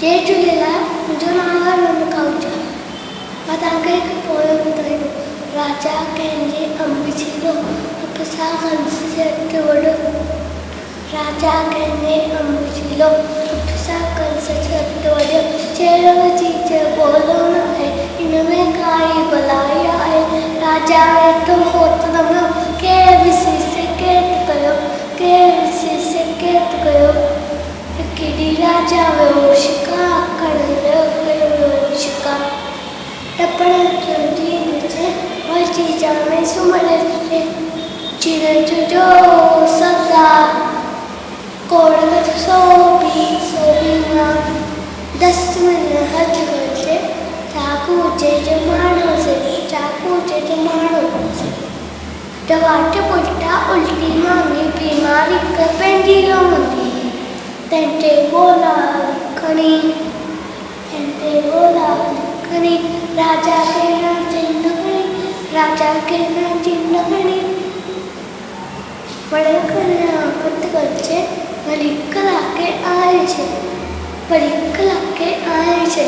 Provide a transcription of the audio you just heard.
जय झूलेलाल। मुंहिंजो नालो आहे रोनक आहूजा। मां तव्हांखे हिकु पोयम ॿुधाईंदमि। राजा कंहिंजे अंब छीलो, हथ सां कंस जे हथ वॾो। राजा कंहिंजे अंब छीलो, हथ सां कंस जे हथ वॾो। चहिरो चीज बोलो न आहे, हिन में काई भलाई आहे। राजा वेठो होत रमियो, केर विसी सिकेत कयो, केर विसी सिकेत कयो। हिकिड़ी राजा वियो शिकार करण वियो शिकार। टपण चढ़ी निचे वठी जामे सुमरे चिरज जो सरदार। कोड़ सोभी ना 10 मिनट हज गए चाकू जे जमानो से चाकू जे जमानो से दवाट उल्टा उल्टी मांगी बीमारी कर पेंडी लौंदी। तेंटे बोला खणी राजा के ना चिन्ह खणी राजा के ना चिन्ह खणी बड़े कन्या पत करछे भली कला के आए छे भली कला के आए छे।